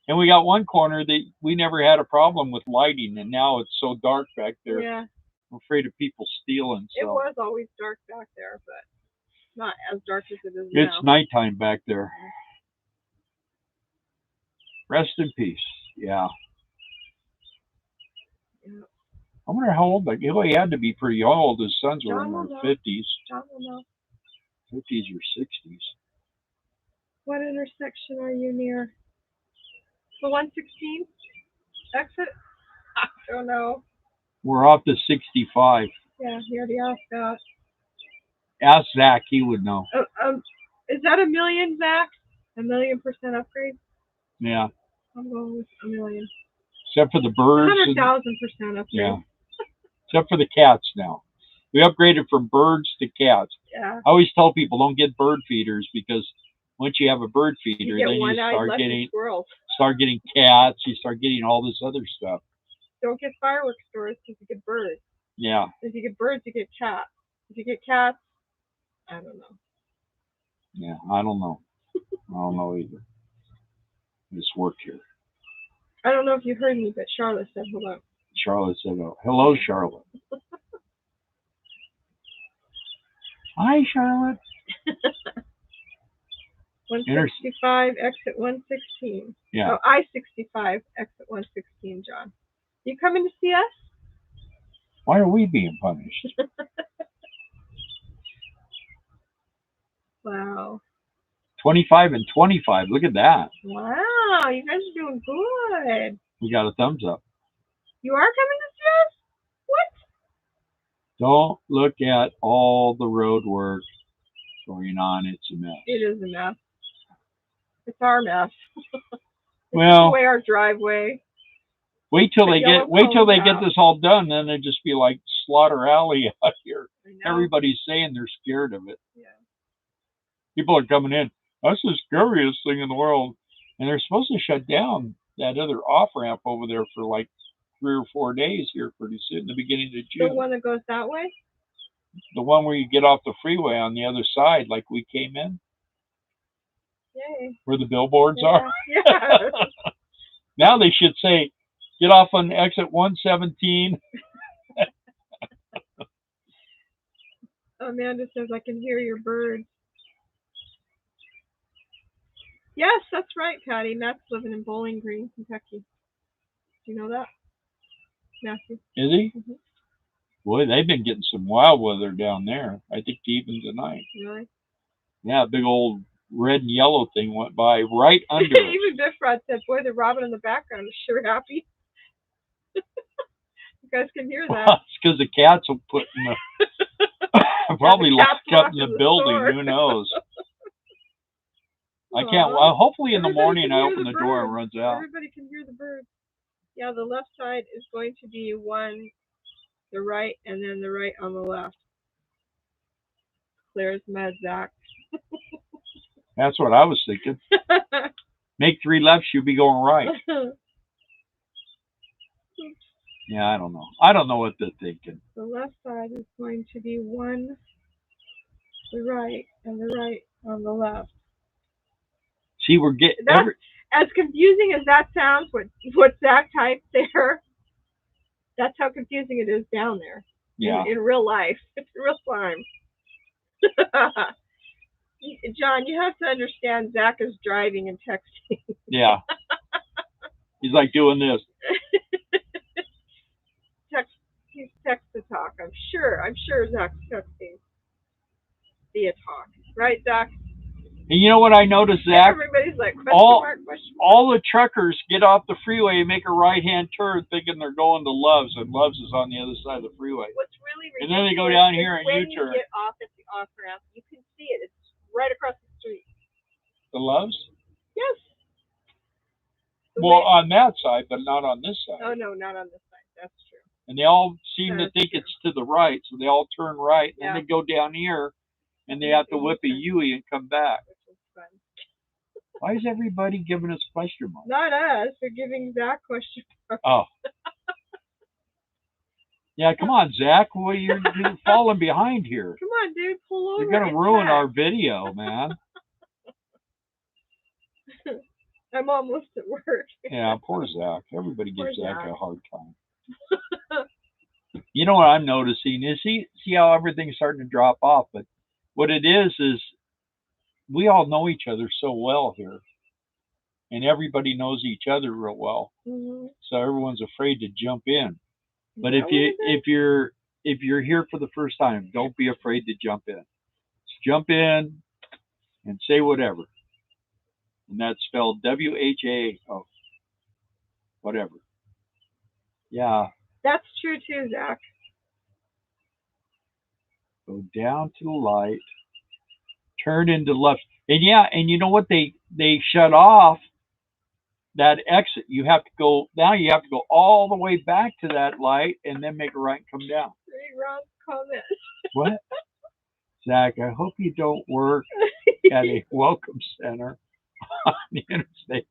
And we got one corner that we never had a problem with lighting, and now it's so dark back there. Yeah. I'm afraid of people stealing. So. It was always dark back there, but not as dark as it is now. It's nighttime back there. Rest in peace. Yeah. I wonder how old. He had to be pretty old. His sons were in their 50s. John will know. 50s or 60s. What intersection are you near? The 116 exit? I don't know. We're off to 65. Yeah, he already asked that. Ask Zach, he would know. Is that $1 million, Zach? $1 million% upgrade? Yeah. I'm going with $1 million. Except for the birds. 100,000% upgrade. Yeah. Except for the cats now. We upgraded from birds to cats. Yeah. I always tell people don't get bird feeders because once you have a bird feeder, then you start getting cats, you start getting all this other stuff. Don't get fireworks stores because you get birds. Yeah. If you get birds, you get cats. If you get cats, I don't know. Yeah, I don't know. I don't know either. I just work here. I don't know if you heard me, but Charlotte said hello. Charlotte said, oh, hello, Charlotte. Hi, Charlotte. 165, exit 116. Yeah. Oh, I-65, exit 116, John. You coming to see us? Why are we being punished? Wow. 25 and 25. Look at that. Wow, you guys are doing good. We got a thumbs up. You are coming to see us? What? Don't look at all the road work going on. It's a mess. It is a mess. It's our mess. Well, the way our driveway. Wait till they get this all done, then it'd just be like Slaughter Alley out here. Everybody's saying they're scared of it. Yeah. People are coming in. That's the scariest thing in the world. And they're supposed to shut down that other off-ramp over there for like 3 or 4 days here pretty soon, the beginning of June. The one that goes that way? The one where you get off the freeway on the other side, like we came in. Yay. Where the billboards are. Yeah. Now they should say, get off on exit 117. Amanda says, I can hear your birds. Yes, that's right, Patty. Matt's living in Bowling Green, Kentucky. Do you know that, Matthew? Is he? Mm-hmm. Boy, they've been getting some wild weather down there. I think even tonight. Really? Yeah, a big old red and yellow thing went by right under us. Even Biff Rod said, boy, the robin in the background is sure happy. You guys can hear that. It's because the cats will put in the probably locked up in the building. Store. Who knows? I can't. Hopefully in the morning I open the door and it runs out. Everybody can hear the birds. Yeah, the left side is going to be one, the right, and then the right on the left. Clear as mud, Zach. That's what I was thinking. Make 3 lefts, you'll be going right. Yeah, I don't know. I don't know what they're thinking. The left side is going to be one, the right, and the right on the left. See, we're getting as confusing as that sounds. What Zach typed there. That's how confusing it is down there. Yeah. In real life, it's real time. John, you have to understand. Zach is driving and texting. Yeah. He's like doing this. He's text to talk. I'm sure Zach's texting via talk. Right, Zach? And you know what I noticed, Zach? Everybody's like, all the truckers get off the freeway and make a right-hand turn thinking they're going to Love's, and Love's is on the other side of the freeway. What's really ridiculous, and then they go down here and when U-turn. you get off at the off-ramp, you can see it. It's right across the street. The Love's? Yes. Well, on that side, but not on this side. Oh, no, not on this side. That's true. And they all seem to think it's to the right, so they all turn right, and then they go down here, and they have to whip a U-turn and come back. Which is fun. Why is everybody giving us question marks? Not us. They're giving Zach question marks. Oh. Yeah, come on, Zach. Well, you're falling behind here. Come on, dude. Pull over. You're going to ruin our video, man. I'm almost at work. Yeah, poor Zach. Everybody gives Zach a hard time. You know what I'm noticing is see how everything's starting to drop off, but what it is we all know each other so well here, and everybody knows each other real well. Mm-hmm. So everyone's afraid to jump in. But if you're here for the first time, don't be afraid to jump in. Just jump in and say whatever, and that's spelled WHA. Oh, whatever. Yeah. That's true too, Zach. Go down to the light, turn into left. And yeah, and you know what? They shut off that exit. You have to go all the way back to that light and then make a right and come down. Read Ron's comment. What? Zach, I hope you don't work at a welcome center on the interstate,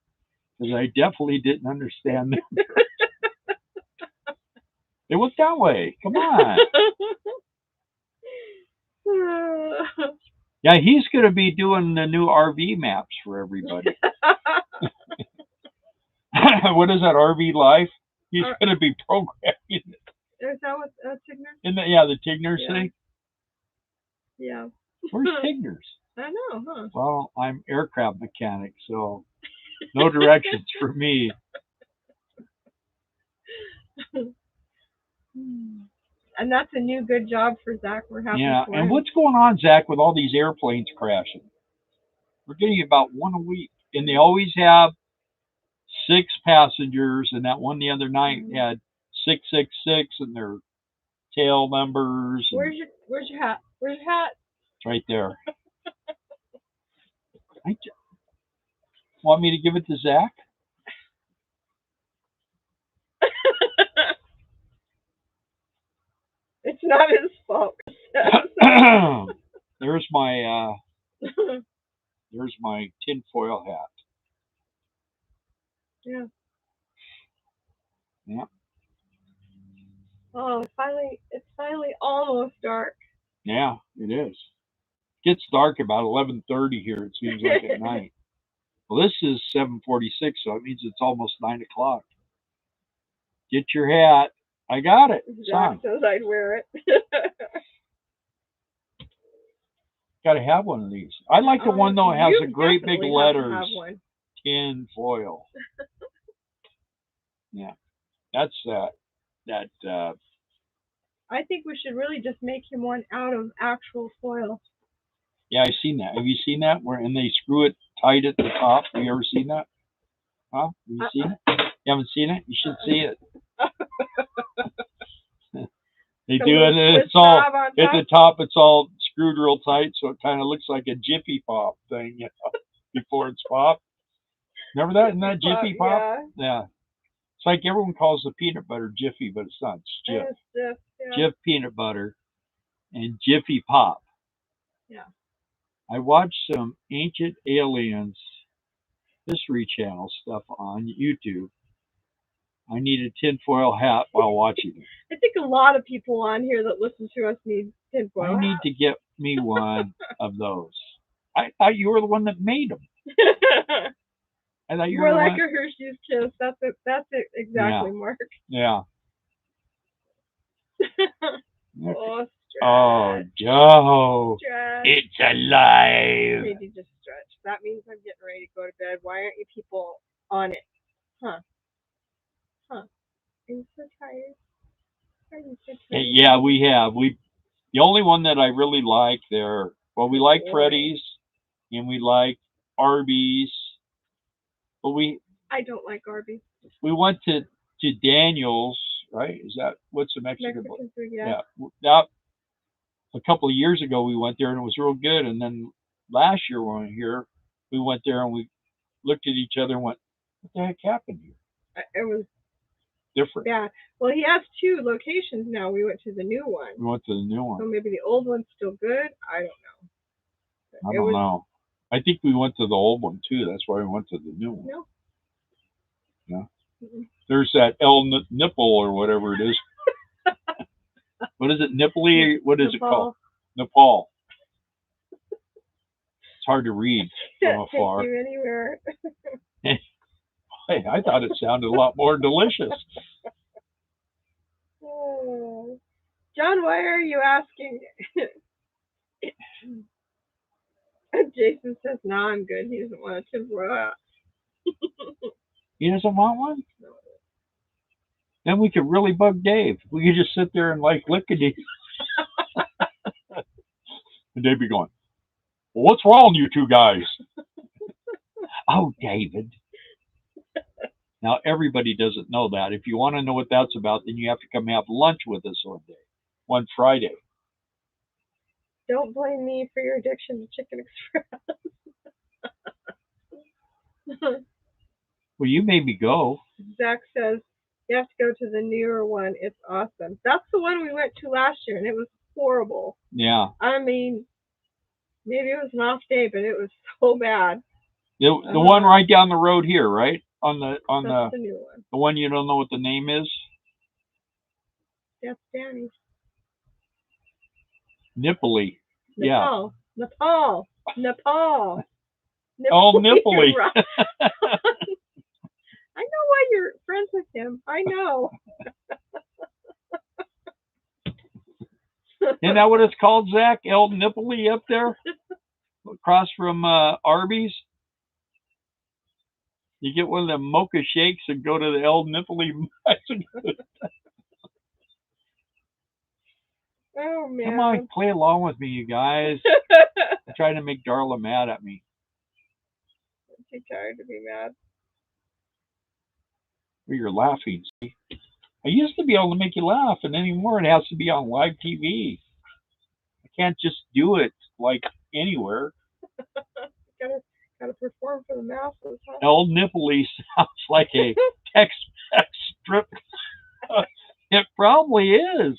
because I definitely didn't understand that. It was that way. Come on. Yeah, he's going to be doing the new RV maps for everybody. What is that, RV Life? He's going to be programming it. Is that what Tigner? The Tigner thing? Yeah. Where's Tigner's? I know, huh? Well, I'm aircraft mechanic, so no directions for me. And that's a new good job for Zach. We're happy for him. And what's going on, Zach, with all these airplanes crashing? We're getting about one a week, and they always have 6 passengers, and that one the other night had 666 and their tail numbers. Where's your hat? Where's your hat? It's right there. Want me to give it to Zach? It's not his fault. There's my tinfoil hat. Yeah. Yeah. Oh, it's finally almost dark. Yeah, it is. It gets dark about 11:30 here, it seems like, at night. Well, this is 7:46, so it means it's almost 9 o'clock. Get your hat. I got it. Zach says I'd wear it. Got to have one of these. I like the one though. It has You the great big definitely have to letters. have one. Tin foil. Yeah, that's that. I think we should really just make him one out of actual foil. Yeah, I've seen that. Have you seen that? Where and they screw it tight at the top. Have you ever seen that? Huh? Have you seen it? You haven't seen it? You should see it. They So do it, and it's all at the top. It's all screwed real tight, so it kind of looks like a Jiffy Pop thing, you know, before it's popped. Remember that? Isn't that Jiffy Pop? Yeah. It's like everyone calls the peanut butter Jiffy, but it's not. It's Jif. Yeah. Jif peanut butter and Jiffy Pop. Yeah. I watched some Ancient Aliens History Channel stuff on YouTube. I need a tinfoil hat while watching it. I think a lot of people on here that listen to us need tinfoil. I need to get me one of those. I thought you were the one that made them. I thought you were More like one. a Hershey's Kiss. That's it. That's it exactly, Yeah. Mark. Yeah. Oh, Joe. stretch. It's alive. Maybe just stretch. That means I'm getting ready to go to bed. Why aren't you people on it? Huh? Are you so tired? Are you so tired? Yeah, we have. The only one that I really like there. Well, we like Freddy's and we like Arby's, but I don't like Arby's. We went to Daniel's, right? Is that what's the Mexican food? Yeah. That a couple of years ago we went there and it was real good. And then last year when we were here, we went there and we looked at each other and went, "What the heck happened here?" It was different. Yeah. Well, he has 2 locations now. We went to the new one. We went to the new one. So maybe the old one's still good. I don't know. I don't know. I think we went to the old one too. That's why we went to the new one. No. Yeah. There's that El Nipple or whatever it is. What is it? Nippley? What is it called? Nepal. It's hard to read from afar. Take you anywhere. Hey, I thought it sounded a lot more delicious. Oh. John, why are you asking? Jason says, "No, I'm good." He doesn't want a tinfoil hat. He doesn't want one? No. Then we could really bug Dave. We could just sit there and like lickety. And they'd be going, "Well, what's wrong, you two guys?" Oh, David. Now, everybody doesn't know that. If you want to know what that's about, then you have to come have lunch with us one Friday. Don't blame me for your addiction to Chicken Express. Well, you made me go. Zach says, you have to go to the newer one. It's awesome. That's the one we went to last year, and it was horrible. Yeah. I mean, maybe it was an off day, but it was so bad. The one right down the road here, right? On the new one. The one you don't know what the name is? That's Danny's. Nippley. Yeah. Nepal. Oh, Nippley. I know why you're friends with him. I know. Isn't that what it's called, Zach? El Nippley up there? Across from Arby's? You get one of them mocha shakes and go to the El Nippley. Oh, man. Come on, play along with me, you guys. I'm trying to make Darla mad at me. I'm too tired to be mad. Well, you're laughing. See? I used to be able to make you laugh, and anymore it has to be on live TV. I can't just do it like anywhere. Gotta perform for the masses. Huh? El Nippley sounds like a Tex-Mex strip. It probably is.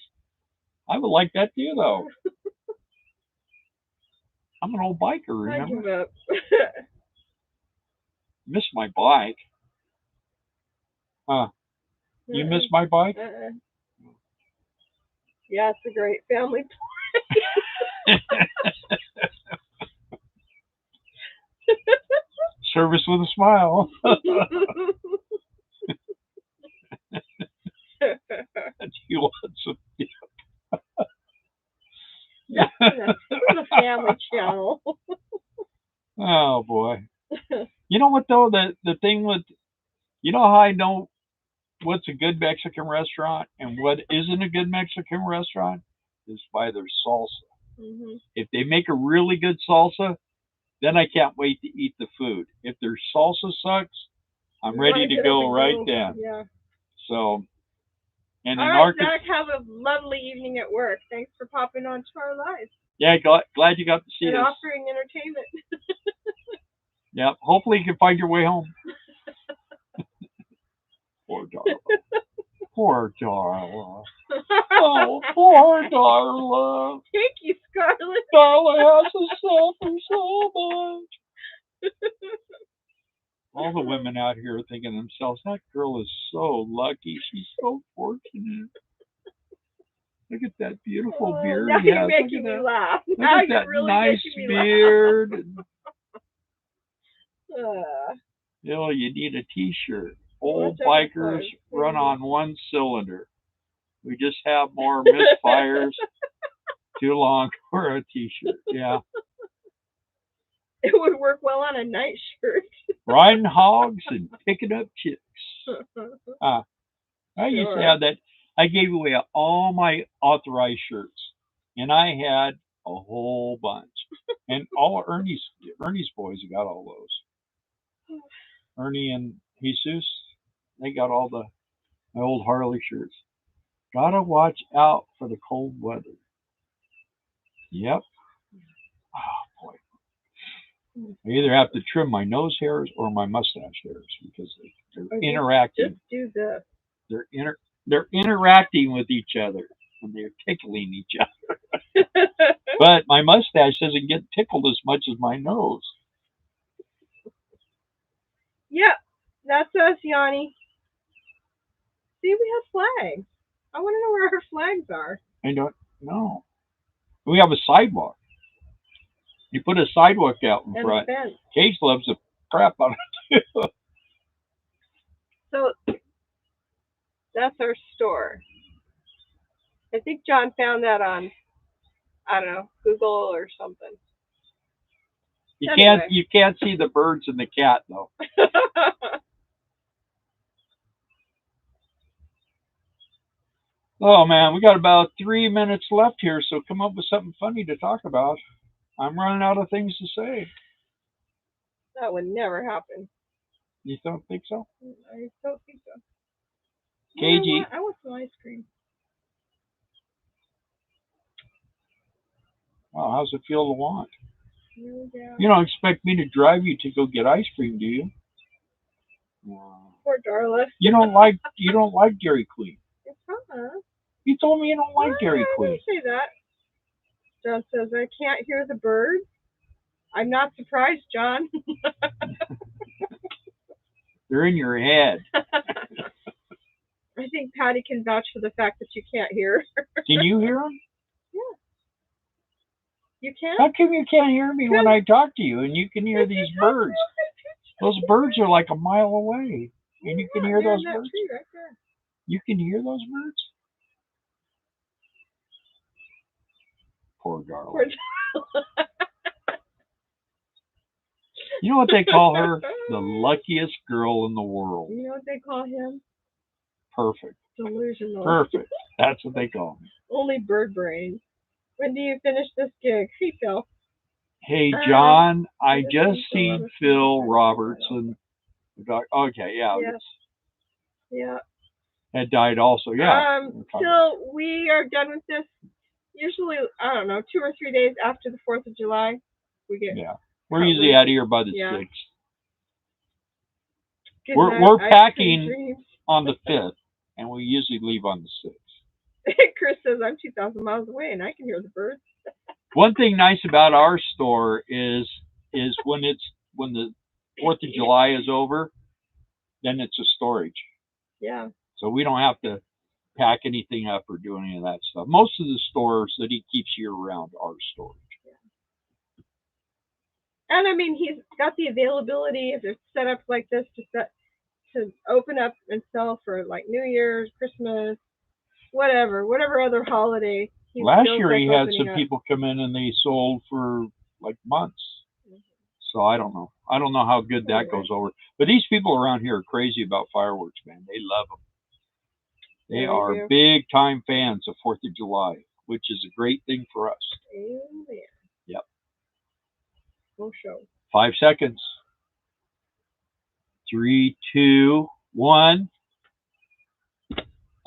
I would like that too, though. I'm an old biker, remember? I give up. Miss my bike. Huh? You miss my bike? Yeah, it's a great family place. Service with a smile. You want some? This is a family channel. Oh boy. You know what though? The thing with, you know how I know what's a good Mexican restaurant and what isn't a good Mexican restaurant is by their salsa. Mhm. If they make a really good salsa, then I can't wait to eat the food. If their salsa sucks, I'm You ready wanna to get up go and right go. then. Yeah. So, and All in right, Arkansas, Zach, have a lovely evening at work. Thanks for popping on to our live yeah, glad you got to see and us. offering entertainment. Yep. Hopefully you can find your way home. Poor Darla. Poor Darla. Oh, poor Darla. Thank you, Scarlett. Darla has to suffer so much. All the women out here are thinking to themselves, that girl is so lucky. She's so fortunate. Look at that beautiful beard Now he you're has. making me laugh. Look Now at you're that really nice making me beard. laugh. You know, you need a T-shirt. Old Watch out for bikers cars. run on one cylinder. We just have more misfires. Too long for a T-shirt. Yeah. It would work well on a night shirt. Riding hogs and picking up chicks. I used to have that. I gave away all my authorized shirts, and I had a whole bunch. And all Ernie's boys got all those. Ernie and Jesus, they got all my old Harley shirts. Gotta watch out for the cold weather. Yep. Oh boy. I either have to trim my nose hairs or my mustache hairs because they're interacting. Just do this. They're interacting with each other and they're tickling each other. But my mustache doesn't get tickled as much as my nose. Yep, that's us, Yanni. See, we have flags. I want to know where our flags are. I don't know. We have a sidewalk. You put a sidewalk out in And front. a fence. Cage loves the crap out of it too. So that's our store. I think John found that on, I don't know, Google or something. You can't see the birds and the cat though. Oh man, we got about 3 minutes left here, so come up with something funny to talk about. I'm running out of things to say. That would never happen. You don't think so? I don't think so. KG. I want some ice cream. Wow, how's it feel to want? Yeah. You don't expect me to drive you to go get ice cream, do you? Poor Darla. You don't like Dairy Queen. It's fun. You told me you don't like Dairy Queen. I didn't say that. John says I can't hear the birds. I'm not surprised, John. They're in your head. I think Patty can vouch for the fact that you can't hear. Can you hear them? Yeah. You can? How come you can't hear me when I talk to you and you can hear these birds? Those birds are like a mile away, and you can hear those birds. Right there. You can hear those birds? Poor Darla. You know what they call her? The luckiest girl in the world. You know what they call him? Perfect. Delusional. Perfect. That's what they call me. Only bird brain. When do you finish this gig? Hey, Phil. Hey, John, I just seen Phil Robertson. Okay, yeah. Yes. Yeah. Had died also, yeah. So we are done with this. Usually, I don't know, 2 or 3 days after the 4th of July, we get. Yeah. We're usually out of here by the 6th. We're packing on the 5th, and we usually leave on the 6th. Chris says I'm 2,000 miles away, and I can hear the birds. One thing nice about our store is when the 4th of July is over, then it's a storage. Yeah. So we don't have to pack anything up or do any of that stuff. Most of the stores that he keeps year round are storage. Yeah. And I mean, he's got the availability if it's set up like this to open up and sell for like New Year's, Christmas, whatever other holiday. Last year he had some people come in and they sold for like months. So I don't know. I don't know how good that goes over. But these people around here are crazy about fireworks, man. They love them. They are big time fans of 4th of July, which is a great thing for us. Amen. Yep. We'll show. 5 seconds. 3, 2, 1.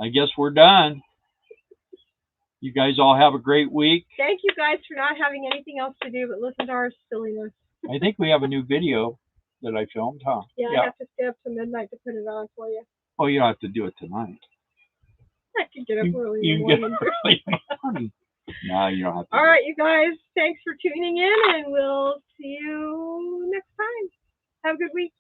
I guess we're done. You guys all have a great week. Thank you guys for not having anything else to do but listen to our silliness. I think we have a new video that I filmed, huh? Yeah, I have to stay up to midnight to put it on for you. Oh, you don't have to do it tonight. I can get up early in the morning. No, you don't have to. All right, you guys. Thanks for tuning in, and we'll see you next time. Have a good week.